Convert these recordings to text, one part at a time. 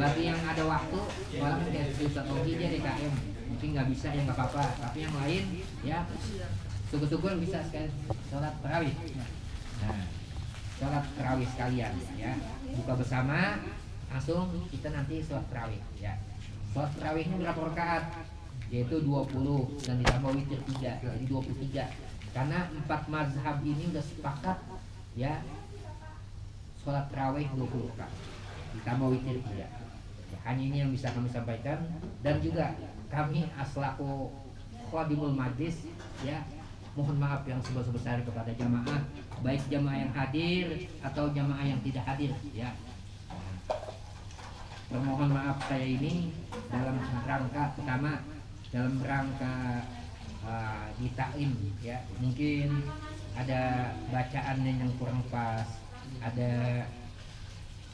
Bagi yang ada waktu, malam kayak Ustaz Ogi dia DKM, mungkin nggak bisa ya nggak apa-apa. Tapi yang lain ya syukur-syukur bisa sekali sholat tarawih. Nah, sholat tarawih sekalian ya. Buka bersama, langsung kita nanti sholat tarawih ya. Sholat tarawihnya berapa rakaat? Yaitu 20 dan ditambah witir 3, jadi 23. Karena 4 mazhab ini udah sepakat ya sholat tarawih 20 rakaat ditambah witir 3. Ya, hanya ini yang bisa kami sampaikan. Dan juga kami aslaku khadimul majlis ya, mohon maaf yang sebesar-besar kepada jamaah, baik jamaah yang hadir atau jamaah yang tidak hadir ya. Permohon maaf saya ini dalam rangka pertama, dalam rangka di taklim ya, mungkin ada bacaannya yang kurang pas, ada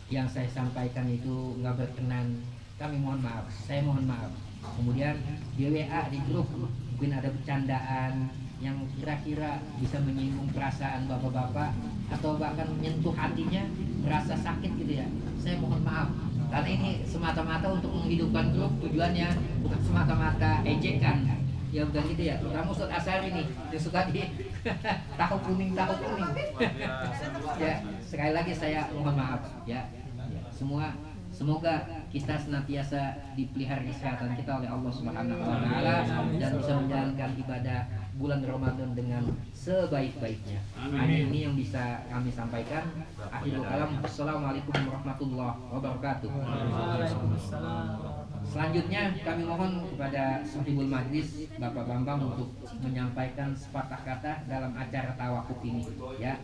yang saya sampaikan itu nggak berkenan, kami mohon maaf, saya mohon maaf. Kemudian di WA di grup mungkin ada bercandaan yang kira-kira bisa menyinggung perasaan bapak-bapak atau bahkan menyentuh hatinya, merasa sakit gitu ya, saya mohon maaf. Karena ini semata-mata untuk menghidupkan grup, tujuannya bukan semata-mata ejekan. Ya bukan gitu ya. Kamu Ustaz Asar ini yang suka di tahu kuning. Ya, sekali lagi saya mohon maaf ya. Semoga kita senantiasa dipelihara kesehatan kita oleh Allah Subhanahu wa taala dan bisa menjalankan ibadah bulan Ramadan dengan sebaik-baiknya. Hanya ini yang bisa kami sampaikan. Akhirul kalam. Assalamualaikum warahmatullahi wabarakatuh. Selanjutnya kami mohon kepada Sahibul Majlis Bapak Bambang untuk menyampaikan sepatah kata dalam acara tawakuf ini ya.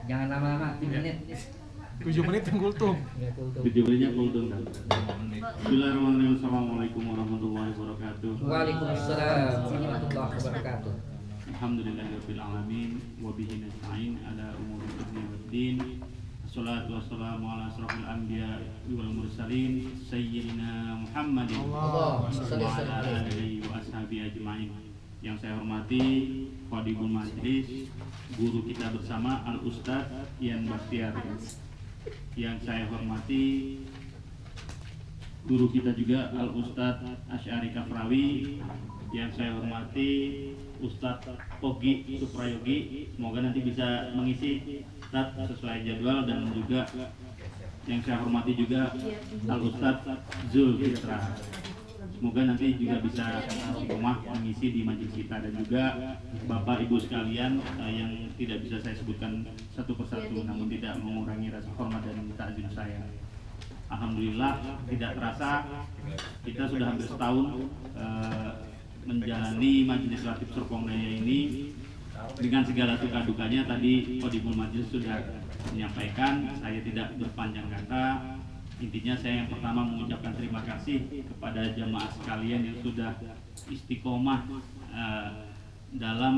Jangan lama-lama, 7 menit. 7 menit yang kultum. 7 menitnya kultum. Bismillahirrahmanirrahim. Assalamualaikum warahmatullahi wabarakatuh. Waalaikumsalam warahmatullahi wabarakatuh. Alhamdulillahirabbil alamin wa bihi nasta'in ala umuri dunya waddin. Wassalatu wassalamu ala asrofil anbiya wal mursalin sayyidina Muhammadin wa ala alihi wa ashabihi ajma'in. Yang saya hormati Khadimul Majlis, guru kita bersama Al Ustadz Ian Bastiar. Yang saya hormati guru kita juga Al Ustadz Asy'ari Kafrawi. Yang saya hormati Ustadz Ogi Suprayogi, semoga nanti bisa mengisi Ustadz sesuai jadwal. Dan juga yang saya hormati juga Al Ustadz Zul Fitra, semoga nanti juga bisa rumah mengisi di majelis kita. Dan juga Bapak Ibu sekalian yang tidak bisa saya sebutkan satu persatu, namun tidak mengurangi rasa hormat dan takzim saya. Alhamdulillah, tidak terasa kita sudah hampir setahun menjalani Majelis Ratib Serpong Daya ini dengan segala suka dukanya. Tadi Khadimul Majlis sudah menyampaikan, saya tidak berpanjang kata. Intinya saya yang pertama mengucapkan terima kasih kepada jamaah sekalian yang sudah istiqomah dalam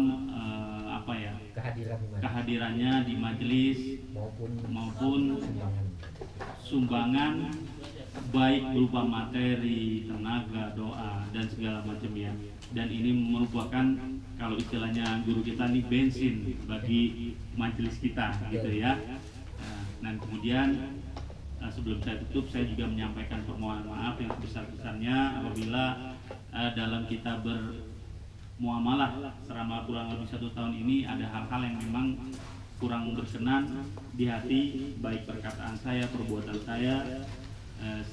kehadirannya di majelis maupun sumbangan, baik berupa materi, tenaga, doa dan segala macamnya. Dan ini merupakan, kalau istilahnya guru kita nih, bensin bagi majelis kita gitu ya. Dan kemudian sebelum saya tutup, saya juga menyampaikan permohonan maaf yang sebesar-besarnya apabila dalam kita bermuamalah selama kurang lebih 1 tahun ini ada hal-hal yang memang kurang berkenan di hati, baik perkataan saya, perbuatan saya.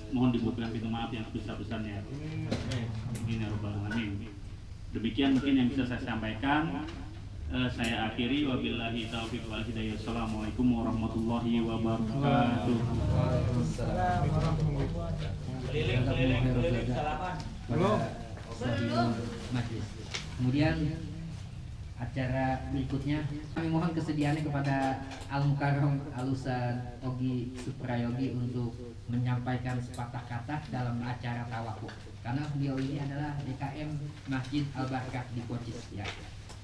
Mohon dibukakan pintu maaf yang sebesar-besarnya. Amin ya rabbal alamin. Demikian mungkin yang bisa saya sampaikan. Saya akhiri, wabillahi taufiq wal hidayah. Assalamualaikum warahmatullahi wabarakatuh. Kemudian acara berikutnya kami mohon kesediaannya kepada Al Mukarram Al Ustadz Ogi Suprayogi untuk menyampaikan sepatah kata dalam acara tawakuf, karena beliau ini adalah DKM Masjid Al Barakah di Kocis ya.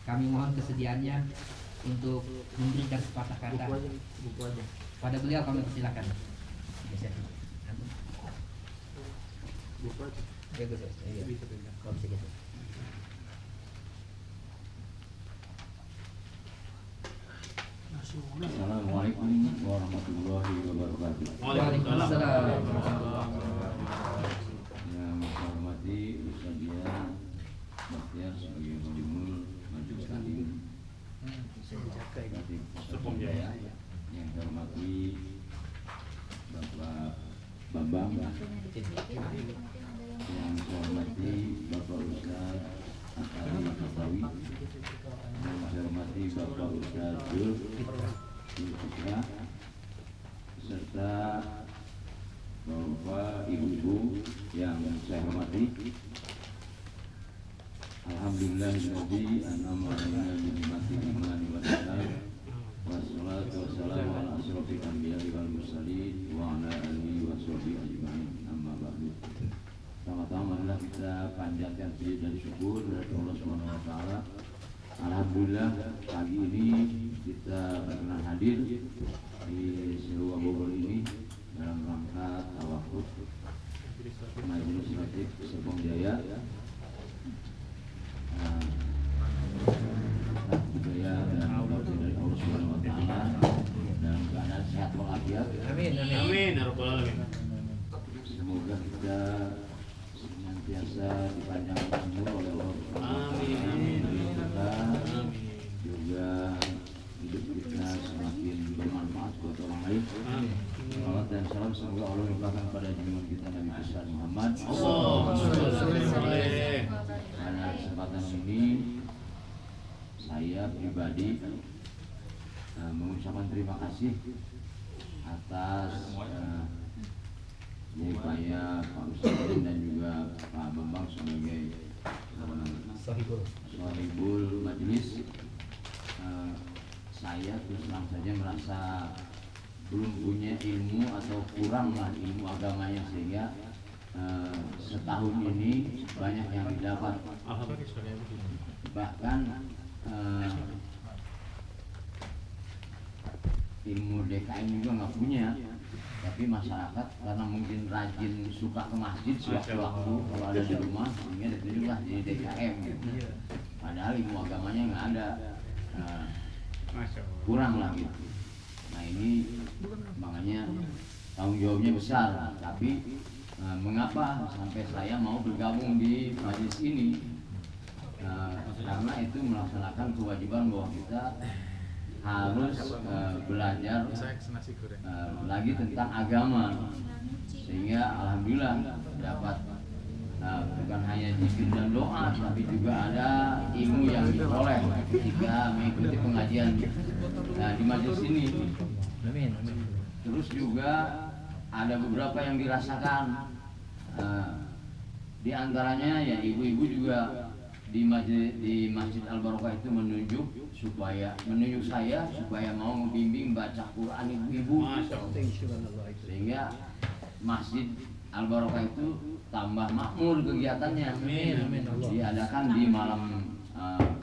Kami mohon kesediaannya untuk memberikan sepatah kata. Pada beliau kami persilakan. Assalamualaikum warahmatullahi wabarakatuh. Waalaikumsalam warahmatullahi wabarakatuh. Yang saya hormati Bapak Ustaz Akali Kasawi, yang saya hormati Bapak Ustaz Jul Fitra, serta Bapak Ibu-ibu yang saya hormati. Alhamdulillahilladzi an'ama 'alaina bi ni'matil imani wal Islam. Wassalatu wassalamu ala asyrofil anbiya'i wal mursalin wa ala alihi wa sahbihi ajma'in. Amma ba'du. Pertama-tama marilah kita panjatkan puji dan syukur kepada Allah Subhanahu wa taala. Alhamdulillah pagi ini kita berkenan hadir di sebuah Bogor ini dalam rangka tawafud Majelis Khatib Serpong Jaya. Budaya dan taufiq dari Allah Subhanahu wa taala dan keadaan sehat walafiat. Amin, amin. Amin ya rabbal alamin. Semoga kita senantiasa dipanjangkan umur oleh Allah Subhanahu wa taala. Amin. Kita juga hidup kita semakin bermanfaat buat orang lain. Salam dan salam semoga Allah limpahkan pada junjungan kita Nabi besar Muhammad. Pada kesempatan ini saya pribadi mengucapkan terima kasih atas upaya Pak Ustadz dan juga Pak Bambang sebagai Sohibul Majelis. Saya terus terang saja merasa belum punya ilmu atau kuranglah ilmu agamanya, sehingga setahun ini banyak yang didapat. Bahkan ilmu DKM juga nggak punya, tapi masyarakat karena mungkin rajin suka ke masjid sewaktu-waktu kalau ada di rumah, sehingga ditunjuklah jadi DKM gitu. Padahal ilmu agamanya nggak ada, kurang lah gitu. Nah ini makanya tanggung jawabnya besar, tapi mengapa sampai saya mau bergabung di majelis ini? Karena itu melaksanakan kewajiban bahwa kita harus belajar lagi tentang agama, sehingga alhamdulillah dapat bukan hanya zikir dan doa, tapi juga ada ilmu yang diperoleh ketika mengikuti pengajian di majelis ini. Terus juga ada beberapa yang dirasakan, di antaranya ya ibu-ibu juga di Masjid Al Barokah itu menunjuk saya supaya mau membimbing baca Quran ibu-ibu, sehingga Masjid Al Barokah itu tambah makmur kegiatannya. Diadakan di malam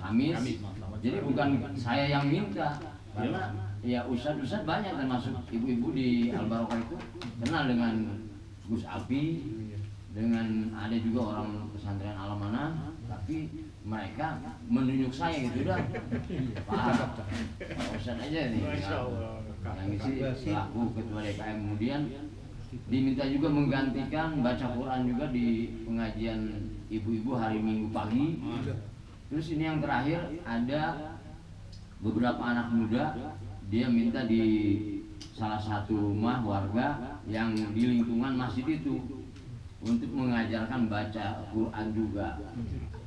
Kamis. Jadi bukan saya yang minta, karena ya ustadz banyak, termasuk ibu-ibu di Al Barokah itu kenal dengan Gus Api, dengan ada juga orang pesantren Alamana, tapi mereka menunjuk saya gitu dah. Pak Ustadz aja nih yang isi selaku ketua DKM. Kemudian diminta juga menggantikan baca Quran juga di pengajian ibu-ibu hari Minggu pagi. Terus ini yang terakhir, ada beberapa anak muda, dia minta di salah satu rumah warga yang di lingkungan masjid itu untuk mengajarkan baca Quran juga.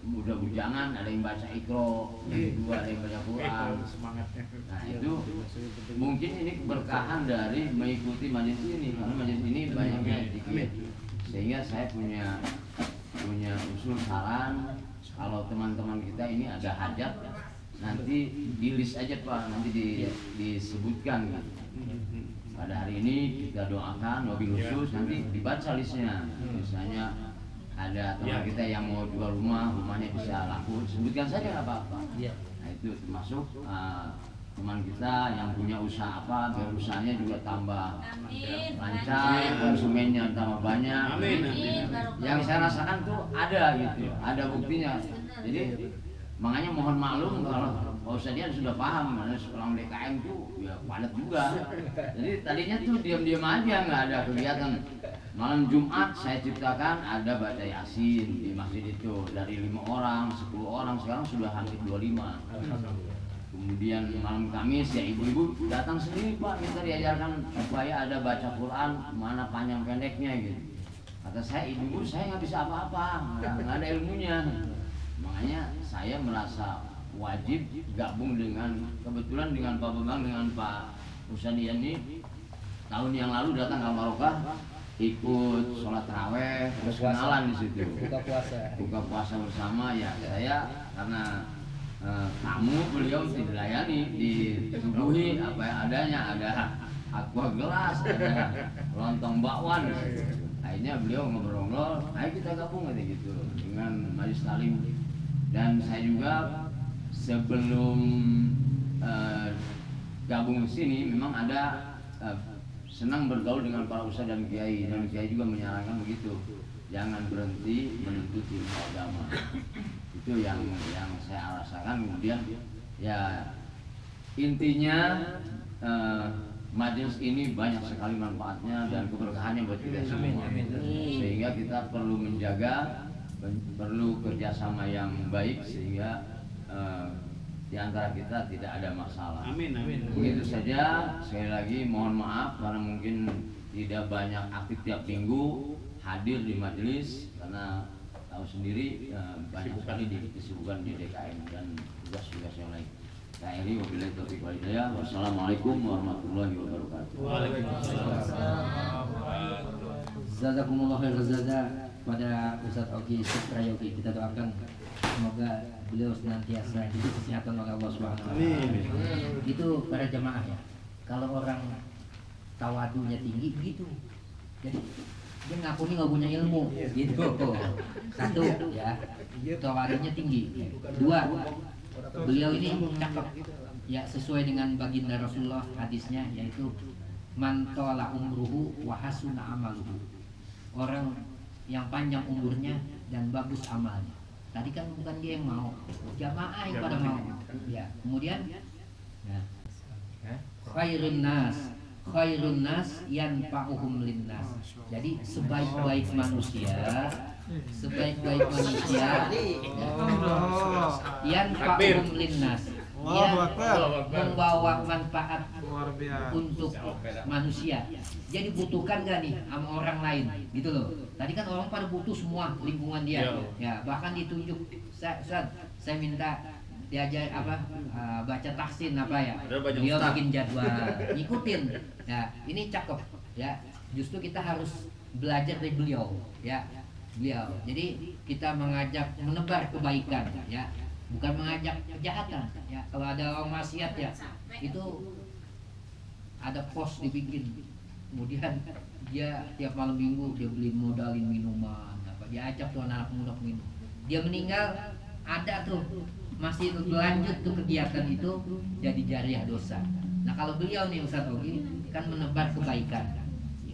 Mudah bujangan, ada yang baca Iqra, yang kedua ada yang baca Quran. Nah itu mungkin ini keberkahan dari mengikuti majelis ini, karena majelis ini banyaknya zikir. Sehingga saya punya usul saran, kalau teman-teman kita ini ada hajat, nanti di list aja Pak, nanti disebutkan gitu. Pada hari ini kita doakan mobil khusus, nanti dibaca listnya. Misalnya ada teman kita yang mau jual rumahnya bisa laku, sebutkan saja nggak apa-apa. Nah itu termasuk teman kita yang punya usaha apa, biar usahanya juga tambah lancar, konsumennya tambah banyak. Yang saya rasakan tuh ada gitu, ada buktinya. Jadi makanya mohon maklum kalau Pak Ustadz sudah paham, karena sekolah DKM tuh ya padat juga. Jadi tadinya tuh diam-diam aja, nggak ada kegiatan. Malam Jumat saya ciptakan ada baca Yasin di masjid itu, dari 5 orang, 10 orang, sekarang sudah hampir 25. Kemudian malam Kamis ya ibu-ibu datang sendiri Pak, kita diajarkan supaya ada baca Quran, mana panjang pendeknya gitu. Kata saya, ibu saya nggak bisa apa-apa, nggak ada ilmunya. Makanya saya merasa wajib gabung dengan, kebetulan dengan Pak Bambang, dengan Pak Usanian ini tahun yang lalu datang ke Barokah, ikut sholat taraweh, terus kenalan di situ. Buka puasa bersama ya. Saya karena tamu, beliau dilayani, disuguhi apa yang adanya, ada aqua gelas, ada lontong bakwan. Akhirnya beliau ngobrol-ngobrol, ayo kita gabung gitu dengan majelis talim. Dan saya juga sebelum gabung ke sini memang ada senang bergaul dengan para ustadz dan kiai juga menyarankan begitu, jangan berhenti menuntut ilmu agama. Itu yang saya rasakan. Kemudian ya intinya majelis ini banyak sekali manfaatnya dan keberkahannya buat kita semua, sehingga kita perlu menjaga, perlu kerjasama yang baik sehingga di antara kita tidak ada masalah. Amin. Begitu saja. Sekali lagi mohon maaf karena mungkin tidak banyak aktif tiap minggu hadir di majelis, karena tahu sendiri banyak sekali kesibukan di DKM dan tugas-tugas yang lain. Akhiri wabillahi taufiq wal hidayah. Wassalamualaikum warahmatullahi wabarakatuh. Waalaikumsalam. Jazakumullah khair jaza pada Ustaz Ogi Suprayogi. Kita doakan semoga beliau senantiasa diberi kesehatan oleh Allah Subhanahu wa taala. Itu para jemaah ya. Kalau orang tawadunya tinggi begitu. Jadi dia ngaku nggak punya ilmu gitu. Satu ya, tawadunya tinggi. Dua, beliau ini cakep ya, sesuai dengan baginda Rasulullah hadisnya, yaitu man tala umruhu wa hasuna amaluhu. Orang yang panjang umurnya dan bagus amalnya. Tadi kan bukan dia yang mau, jamaah yang pada mau ya. Kemudian ya, khairun nas yanfa'uhum linnas. Jadi sebaik-baik manusia yanfa'uhum linnas, dia membawa manfaat untuk manusia. Jadi butuhkan gak nih sama orang lain gitu loh. Tadi kan orang pada butuh semua lingkungan dia ya, bahkan ditunjuk. Saya minta diajar baca tahsin apa ya, dia bikin jadwal ngikutin ya. Ini cakep ya, justru kita harus belajar dari beliau ya. Jadi kita mengajak menebar kebaikan ya, bukan mengajak kejahatan ya. Kalau ada orang maksiat ya, itu ada pos dibikin, kemudian dia tiap malam minggu dia beli modalin minuman apa, dia ajak tuh anak muda minum, dia meninggal ada tuh masih berlanjut tuh kegiatan itu, jadi jariah dosa. Nah kalau beliau nih Ustaz Ogi kan menebar kebaikan.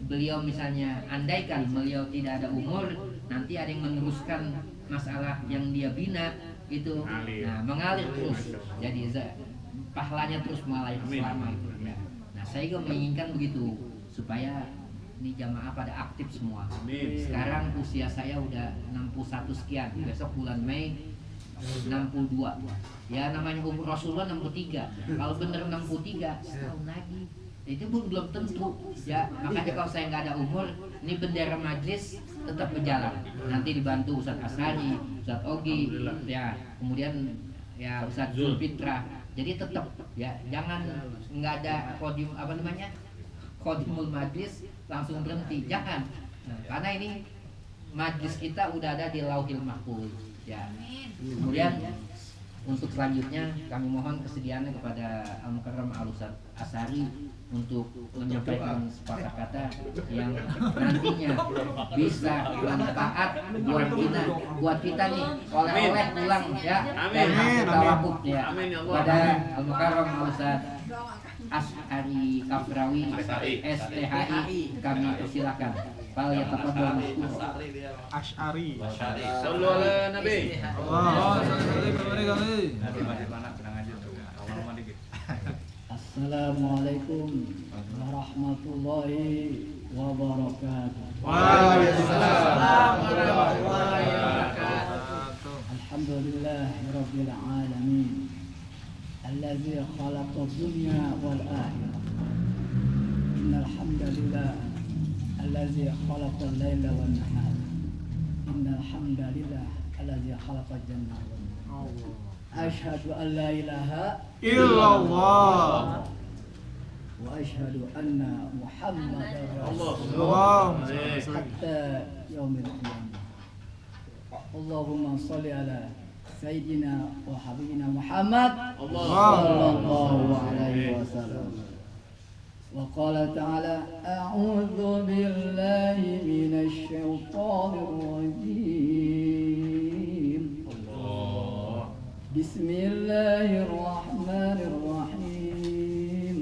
Beliau misalnya andaikan beliau tidak ada umur, nanti ada yang meneruskan masalah yang dia bina itu, nah mengalir terus, jadi pahalanya terus mengalir selama itu ya. Nah saya juga menginginkan begitu supaya ini jamaah pada aktif semua. Sekarang usia saya udah 61 sekian, besok bulan Mei 62 ya, namanya umur Rasulullah 63. Kalau bener 63 setahun lagi itu pun belum tentu ya. Makanya kalau saya nggak ada umur, ini bendera majlis tetap berjalan, nanti dibantu Ustadz Asari, Ustadz Ogi ya, kemudian ya Ustadz Zulfitra. Jadi tetap ya, jangan nggak ada kodim kodimul majlis langsung berhenti, jangan. Karena ini majlis kita udah ada di Lauhil Mahfuz ya. Kemudian untuk selanjutnya kami mohon kesediaannya kepada Al-Mukarram Al-Ustadz Asari untuk menyampaikan sepatah kata yang nantinya bisa bermanfaat buat kita nih, oleh-oleh pulang ya dari tawakuf ya. Pada Al-Mukarram Al-Ustadz Asy'ari Kafrawi STHI kami persilakan. Fal yatafadhal mashkur. Asy'ari. Sallu ala Nabi. Assalamualaikum warahmatullahi wabarakatuh. Waalaikumsalam warahmatullahi wabarakatuh. Alhamdulillahirabbil alamin. Allazi khalaqad dunya wal akhirah. Innal hamdalillah allazi khalaqal laila wan nahar khalaqal jannah wal nar. Allah. Asyhadu an la ilaha Illallah. wa asyhadu anna Muhammadar Allahumma Rasulullah salli. hatta yaumil qiyamah. Allahumma shalli ala sayyidina wa habibina Muhammad sallallahu alaihi wasallam. Wa qala ta'ala a'udzu billahi minasy syaithanir rajim. Bismillahirrahmanirrahim.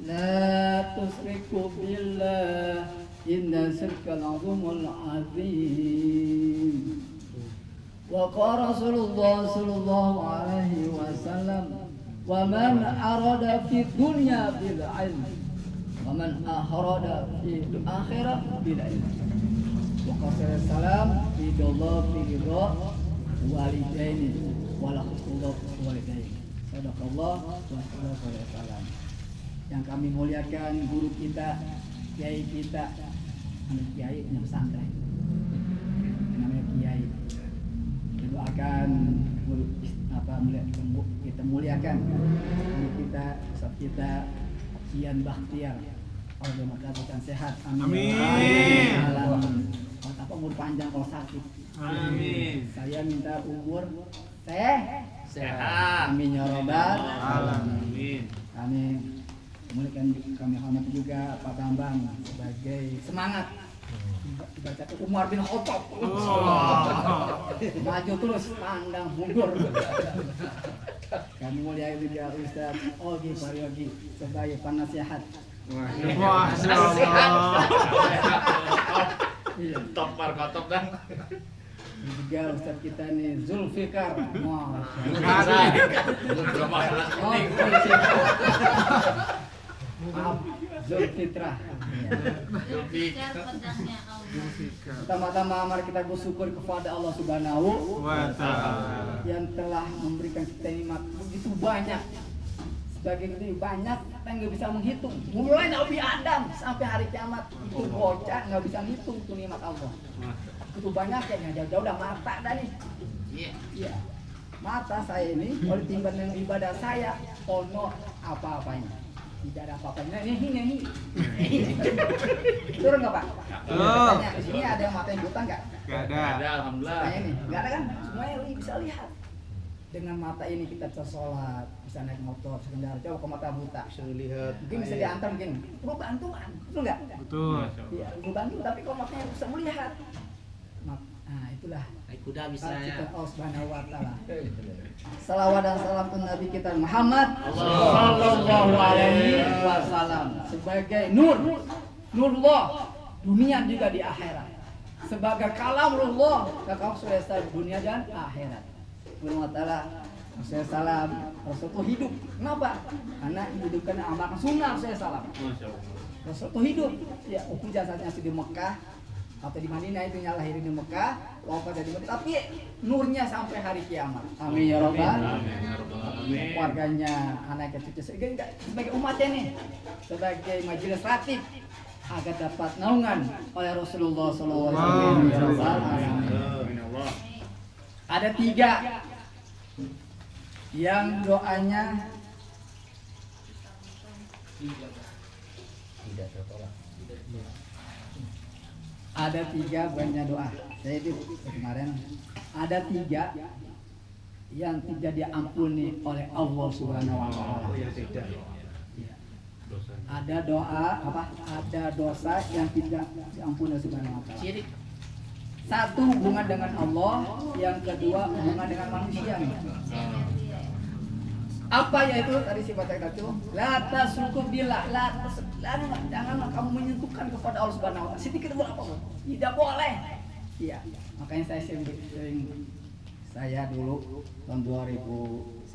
La tusriku billah inna syirkal azimul azim. Wa qala Rasulullah sallallahu alaihi wasallam wa man arada fi dunya bil ilm wa man arada fi akhirah bil ilm. Wa qala salam bidallah fi ridha walidaini wa laqullah walidaini. Sadaqallah wa sallallahu alaihi wasallam. Yang kami muliakan guru kita, kiai kita, kiai punya pesantren namanya kiai. Doakan guru kita muliakan guru kita, ustaz kita Kian Bakhtiar, Allah demokrasikan sehat, amin. Apa umur panjang kalau sakit, Amin. saya minta umur Sehat. amin ya robbal Alamin. kami hormati juga Pak Bambang sebagai semangat ibarat Umar bin Khattab. Maju terus, pandang mundur. Kami mulia juga Ustaz Ogi Faryogi sebagai penasihat. Masya Allah. Iya. Top markotop dah. Juga Ustaz kita nih Zulfikar. Zulfitra. Pertama-tama mari kita bersyukur kepada Allah Subhanahu Wa ta'ala. yang telah memberikan kita nikmat begitu banyak. Sebagai itu banyak kita nggak bisa menghitung. Mulai Nabi Adam sampai hari kiamat itu bocah nggak bisa menghitung itu nikmat Allah. Itu banyak ya, jauh-jauh udah mata dah nih. Iya. Mata saya ini kalau ditimbang dengan ibadah saya, ono apa-apanya. Tidak ada apa-apanya. Ini. Turun nggak Pak? Turun. Tanya, di sini ada yang mata yang buta nggak? Gak ada. Alhamdulillah. Tanya nih, nggak ada kan? Semuanya bisa lihat. Dengan mata ini kita bisa sholat, bisa naik motor, bisa kendaraan. Coba ke mata buta. Bisa lihat. Mungkin bisa diantar mungkin. Perlu bantuan, betul nggak? Betul. Iya, perlu bantu. Tapi kalau matanya bisa melihat, nah itulah. Naik kuda bisa Kita ya. Allah Subhanahu wa Ta'ala. Salawat dan salam untuk Nabi kita Muhammad sallallahu alaihi wasallam sebagai nurullah dunia juga di akhirat. Sebagai kalamullah kakak sudah dunia dan akhirat. Allah Ta'ala saya salam Rasul itu hidup. Kenapa? Karena hidupkan amalkan sunnah saya salam. Rasul itu hidup. Ya, hukum jasadnya asli di Mekah atau di Madinah itu lahir di Mekah, wafat di Madinah, tapi nurnya sampai hari kiamat. Amin ya robbal. Keluarganya, anaknya, cucu sebagai umatnya nih, sebagai majelis ratib agar dapat naungan oleh Rasulullah SAW. Ada 3 yang doanya Tidak tertolak. ada 3 banyak doa. Saya itu kemarin ada 3 yang tidak diampuni oleh Allah Subhanahu wa Ta'ala. Yang tidak. Iya. Ada doa apa? Ada dosa yang tidak diampuni oleh Subhanahu wa Ta'ala. Syirik. Satu hubungan dengan Allah, yang kedua hubungan dengan manusia. Apa yaitu tadi sifat itu? La tasruku billah, janganlah kamu menyentuhkan kepada Allah Subhanahu wa Ta'ala sedikit pun apapun. Tidak boleh. Iya. Makanya saya sering saya dulu tahun 2090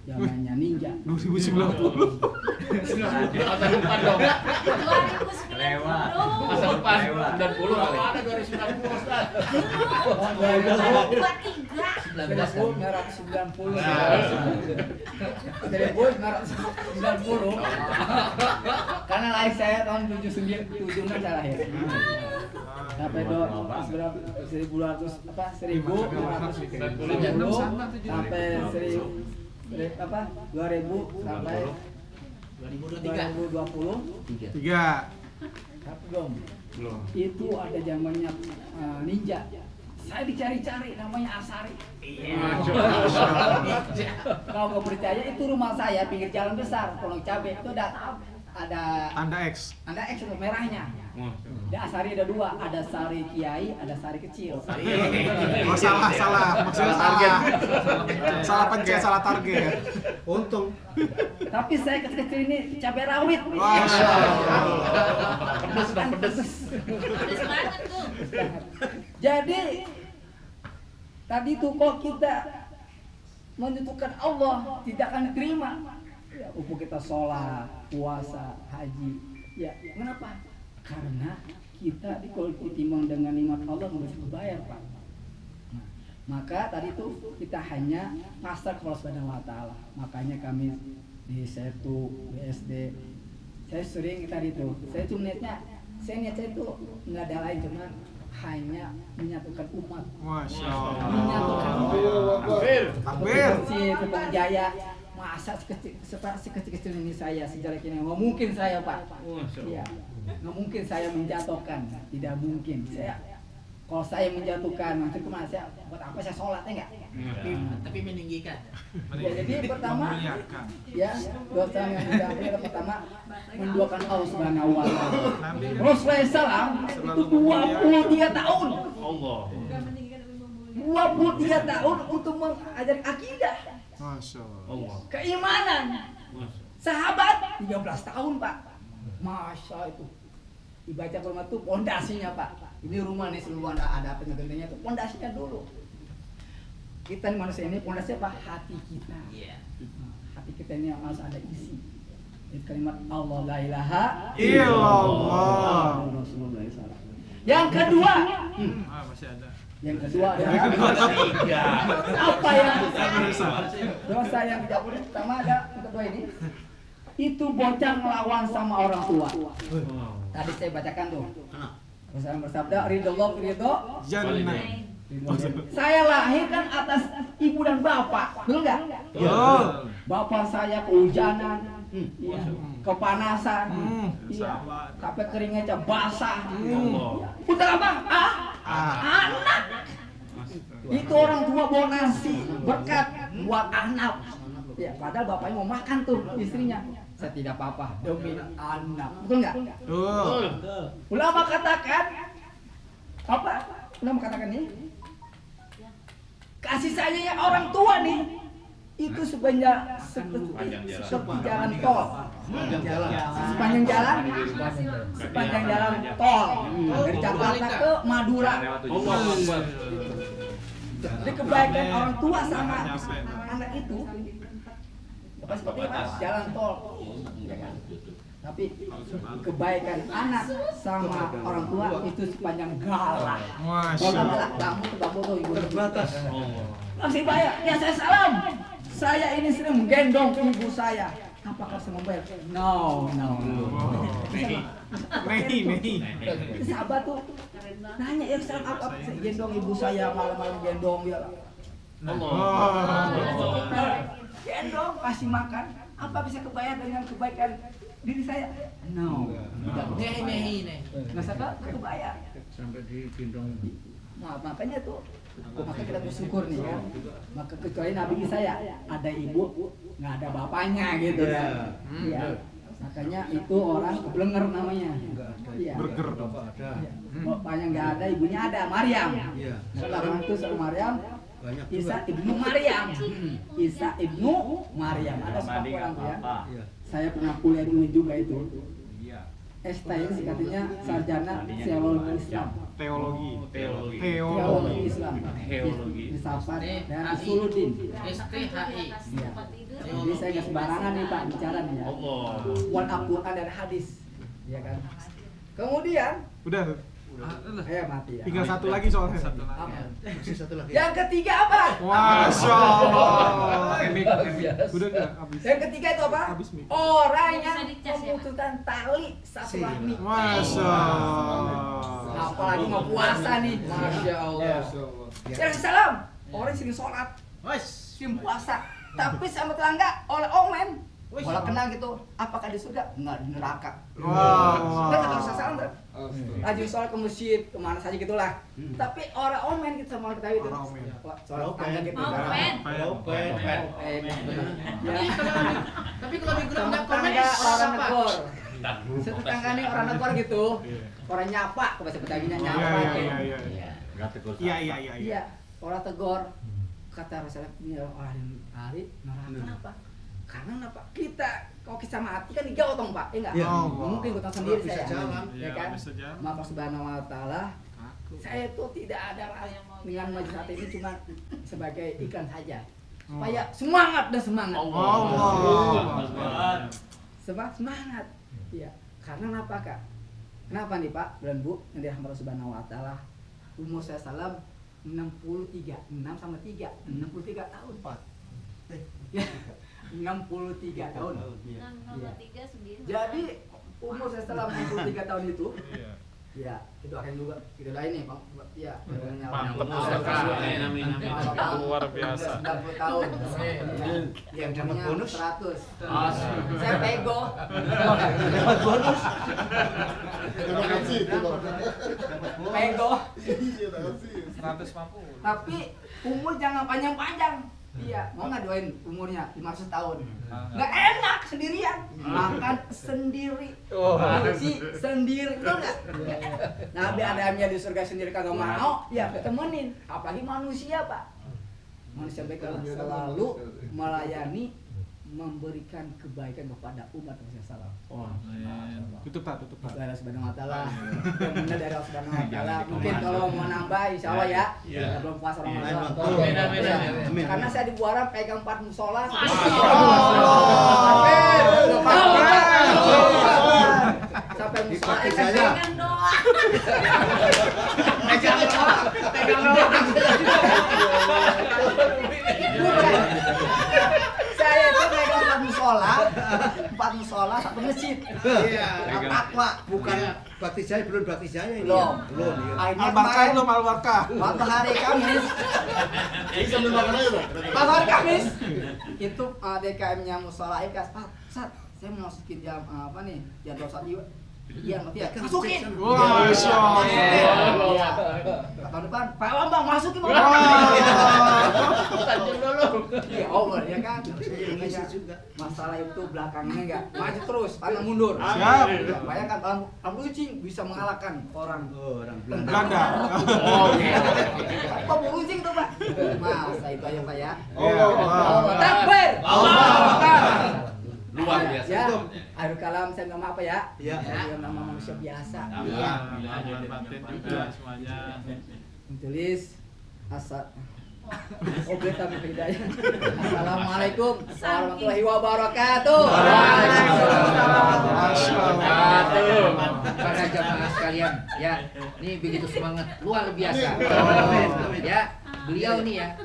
zamannya ninja. 2090. Masa depan dong. 2090. Masa depan 90 ada 2090 Ustaz. 1990 karena lahir saya tahun 79 saya lahir. sampai 1200 apa 1550 sampai 2000 sampai 2020 3. belum. Itu ada zamannya ninja. Saya dicari-cari namanya Asari. Kalau nggak percaya itu rumah saya pinggir jalan besar, Kolong Cabe itu ada Tanda X. Anda X untuk merahnya. Di Asari ada 2, ada Sari Kiai, ada Sari kecil. Oh salah, maksudnya salah. Salah pencet, salah target. Untung. Tapi saya kecil-kecil ini cabai rawit. Masya Pedes banget tuh. Jadi tadi tuh kok kita menentukan Allah tidak akan diterima. Ya, upah kita sholat, puasa, haji. Ya, kenapa? Karena kita kalau ditimbang dengan nikmat Allah nggak bisa dibayar, Pak. Nah, maka tadi tuh kita hanya pasrah kepada Allah Subhanahu wa Ta'ala. Makanya kami di Setu, BSD, saya sering tadi tuh, saya niatnya itu nggak ada lain cuma hanya menyatukan umat. Masya Allah. Menyatukan Takbir. si Tepung Jaya. Masa sekecil ini saya sejarah ini nggak mungkin saya, Pak. Iya, nggak mungkin saya menjatuhkan, tidak mungkin. Kalau saya menjatuhkan nanti kemana saya buat apa saya sholat enggak? Tapi meninggikan. Ya, jadi pertama ya dosa yang tidak pertama menduakan Allah Subhanahu wa Ta'ala. Rasulullah SAW itu 23 tahun. Allah. 23 tahun untuk mengajari akidah. Masya Allah. Keimanan. Sahabat 13 tahun, Pak. Masya itu. Dibaca rumah tuh pondasinya, Pak. Ini rumah nih seluruh ada penyegennya tuh pondasinya dulu. Kita manusia ini pondasinya apa? Hati kita. Hati kita ini harus ada isi. Itu kalimat Allah la ilaha illallah. Rasulullah SAW. Yang kedua. Masih ada. Yang kedua adalah apa yang dosa yang tidak boleh. Pertama ada yang kedua ini itu bocah ngelawan sama orang tua. Tadi saya bacakan tuh. Rasulullah bersabda ridho Jannah. saya lahir kan atas ibu dan bapak, betul nggak? Bapak saya kehujanan, ya, kepanasan, ya, sampai keringnya basah. Udah apa? Anak. Itu orang tua bawa nasi berkat buat anak. Ya, padahal bapaknya mau makan tuh istrinya. Saya tidak apa-apa demi anak, betul nggak? Ulama katakan apa? Ulama katakan ini kasih sayang orang tua nih itu seperti jalan tol. Sepanjang jalan tol dari Jakarta ke Madura. Jadi kebaikan orang tua sama anak itu bukan seperti apa? Jalan tol. Ya kan? Tapi kebaikan anak sama orang tua itu sepanjang galah. Kamu tuh ibu terbatas. Masih bayar. Ya saya salam. Saya ini sering menggendong ibu saya. Apakah saya membayar? No. Sahabat tuh nanya ya salam apa? Saya gendong ibu saya malam-malam gendong ya. Gendong kasih makan. Apa bisa kebayar dengan kebaikan diri saya? No. Nggak usah kebayar. Sampai di gendong. Nah, makanya tuh maka kita bersyukur nih ya. Maka kecuali Nabi saya ada ibu nggak ada bapaknya gitu ya. Iya. Makanya itu orang keblenger namanya. Iya. Burger dong. Bapaknya nggak ada, ibunya ada. Maryam. Iya. Sekarang itu sama Maryam. Isa ibnu Maryam. Isa ibnu Maryam. Ada 4 orang tuh ya. Saya pernah kuliah dulu juga itu. STI singkatnya sarjana teologi Islam. Filsafat dan Usuluddin. STHI. Jadi saya nggak sembarangan nih Pak bicara nih ya. Wal Al-Quran dan hadis, ya kan. Kemudian Udah. mati ya. Tinggal satu lagi soalnya. Masih satu lagi. Yang ketiga apa? Masya Allah. Udah nggak habis. Yang ketiga itu apa? Habis mic. Orang yang memutuskan tali silaturahmi. Masya Allah. Apalagi mau puasa nih. Masya Allah. Ya salam. Orang sering sholat, sering puasa, tapi sama tetangga oleh omen. Kalau kena gitu, apakah di surga? Enggak, di neraka. Kita kata Rasulullah SAW, rajin sholat ke masjid, kemana saja gitulah. Tapi orang omen kita mau ketahui itu. Sholat tetangga gitu. Open. Tapi kalau di grup nggak komen, Tetangga orang apa? negor. Tetangga nih orang negor gitu. Orang nyapa, ke bahasa Betawinya nyapa. Iya, orang tegur. Kata Rasulullah, ini orang hari neraka kenapa? Karena apa? Kita kalau kisah mati kan dijauh tong Pak, enggak? Mungkin gue tahu sendiri saya. Ya kan? Maka Subhanahu wa taala saya itu tidak ada dengan majelis hati ini cuma sebagai iklan saja. Supaya semangat dan semangat. Semangat. Iya. Karena apa Kak? Kenapa nih Pak dan Bu yang dirahmati Allah Subhanahu wa taala? Umur saya salam 63, 6 sama 3, 63 tahun Pak. Ya. 63 tahun. 6,39. Jadi umur saya setelah 63 tahun itu, ya itu akan juga kita lain nih Pak. Ya, Luar biasa. 90 tahun. Yang dapat bonus 100. Saya pego. Dapat bonus. Pego. 150. Tapi umur jangan panjang-panjang. Iya, mau nggak doain umurnya 500 tahun? Nggak enak sendirian, makan sendiri, sendiri, betul nggak? Nabi Adamnya di surga sendiri kagak mau, ya temenin. Apalagi manusia Pak, manusia baik selalu melayani, memberikan kebaikan kepada umat manusia salam. Tutup Pak. Dari Allah Subhanahu wa taala. Yang benar dari Allah Subhanahu wa taala. Mungkin kalau mau nambah insyaallah ya. Ya belum puasa Ramadan. Amin. Karena saya di Buaran pegang 4 musola. Sampai musola Pegang doa. Saya itu pegang 4 musola, 1 masjid. Iya. Takwa. Bukan bakti jaya, belum bakti jaya ini. Belum. Iya. Akhirnya Al-Barkah kemarin, belum Al-Barkah. waktu hari Kamis, waktu hari Kamis itu DKM-nya musola Ikas, Pak, Sat, saya mau masukin jam apa nih? Jadwal saat juga. Iya, ngerti ya? Masukin. Wah, Masya Allah. Iya. Tahun depan, Pak Bambang masukin Bang. Iya, over ya kan. Indonesia juga. Masalah itu belakangnya enggak maju terus, tangan mundur. Siap. Ya, bayangkan Bang Lucing bisa mengalahkan orang Belanda. Pak Lucing tuh Pak. Masa itu aja Pak ya. Allah. Takbir. Luar biasa. Ya, akhir kalam saya minta maaf ya. Iya. Saya nama manusia biasa. Batin juga semuanya. Tulis asal. Oke tapi hidayah. Assalamualaikum warahmatullahi wabarakatuh. Para jamaah sekalian, ya, ini begitu semangat luar biasa. Ya, beliau nih ya,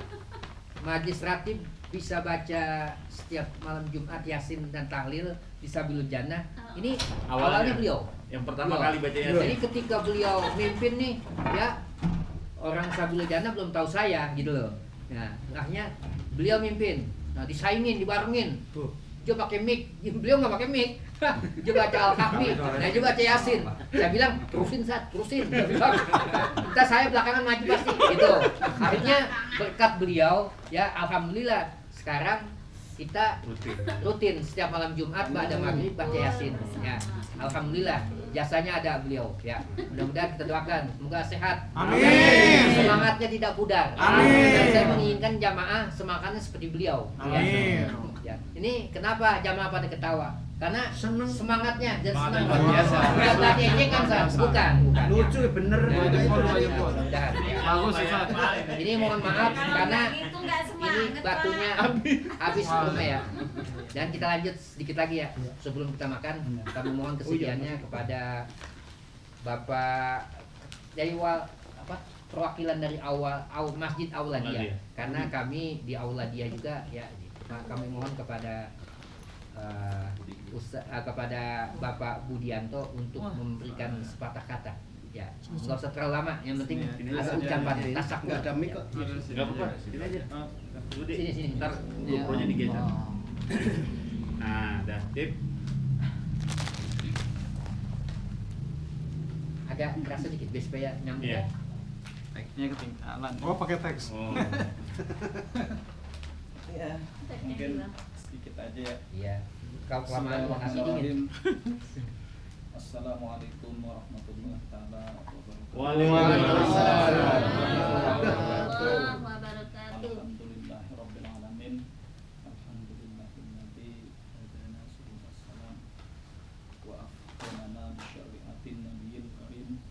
Majlis Ratib bisa baca setiap malam Jumat Yasin dan Tahlil di Sabilul Jannah. Ini awalnya beliau. Yang pertama Beliau. kali baca Yasin. Jadi ketika beliau mimpin nih, ya orang Sabilul Jannah belum tahu saya gitu loh. Nah, akhirnya beliau mimpin. Nah, disaingin, dibarengin. Dia pakai mic, beliau nggak pakai mic. Dia baca Al-Kahfi, nah dia baca Yasin. Saya bilang terusin Sat, terusin. Dia bilang, kita saya belakangan maju pasti gitu. Akhirnya berkat beliau, ya alhamdulillah sekarang kita rutin setiap malam Jumat pada maghrib baca Yasin. Ya, alhamdulillah jasanya ada beliau. Ya, mudah-mudahan kita doakan semoga sehat. Amin. Semangatnya tidak pudar. Amin. Dan saya menginginkan jamaah semangatnya seperti beliau. Ya. Amin. Ya. Ini kenapa jamaah pada ketawa? Karena semangatnya dan Semangat senang. luar biasa. Bukan tadi ini kan Sat? Bukan. Lucu bener. Mudah-mudahan, ya. Bagus Ustaz. Ini mohon maaf karena Itu nggak ini semangat, batunya Pak. habis semua ya. Dan kita lanjut sedikit lagi ya. Sebelum kita makan, kami mohon kesediaannya kepada Bapak dari perwakilan dari Masjid Auladia. Karena kami di Auladia juga ya. Kami mohon kepada kepada Bapak Budianto untuk memberikan sepatah kata Ya, nggak usah terlalu lama. Yang penting Sini ada aja. ucapan Sini. tasak. Nggak ada mic kok. Enggak apa-apa, sini aja. Duduk, Dik. Sini. Ntar Iya. GoPro-nya digeser. Oh. Nah, dah, Tip. Agak keras sedikit biar supaya nyambung. Iya. Teksnya ketinggalan. Oh, pakai teks. Oh. Ya, mungkin Mungkin sedikit aja ya. Iya. Kalau kelamaan nasi dingin. Assalamualaikum warahmatullahi taala wabarakatuh. Waalaikumsalam. warahmatullahi wabarakatuh. Alhamdulillahirabbil alamin. Alhamdulillahilladzi hadana subul salam wa afdana bi syariatin nabiyil karim.